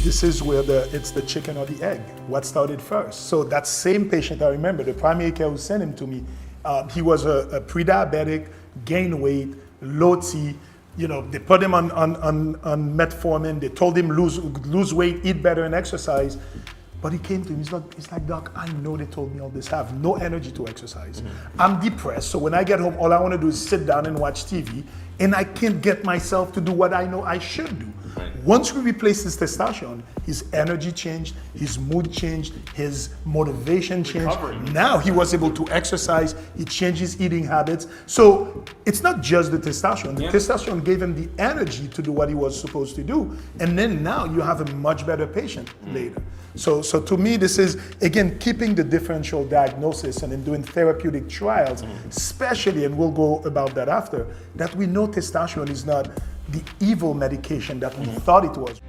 This is where it's the chicken or the egg. What started first? So that same patient, I remember, the primary care who sent him to me, he was a pre-diabetic, gained weight, low T. You know, they put him on metformin. They told him lose weight, eat better, and exercise. But he came to me, he's like, Doc, I know they told me all this. I have no energy to exercise. I'm depressed, so when I get home, all I want to do is sit down and watch TV, and I can't get myself to do what I know I should do. Right. Once we replaced his testosterone, his energy changed, his mood changed, his motivation changed. Recovery. Now he was able to exercise, he changed his eating habits. So it's not just the testosterone. The testosterone gave him the energy to do what he was supposed to do. And then now you have a much better patient later. So to me, this is, again, keeping the differential diagnosis and then doing therapeutic trials, especially, and we'll go about that after, that we know testosterone is not the evil medication that we thought it was.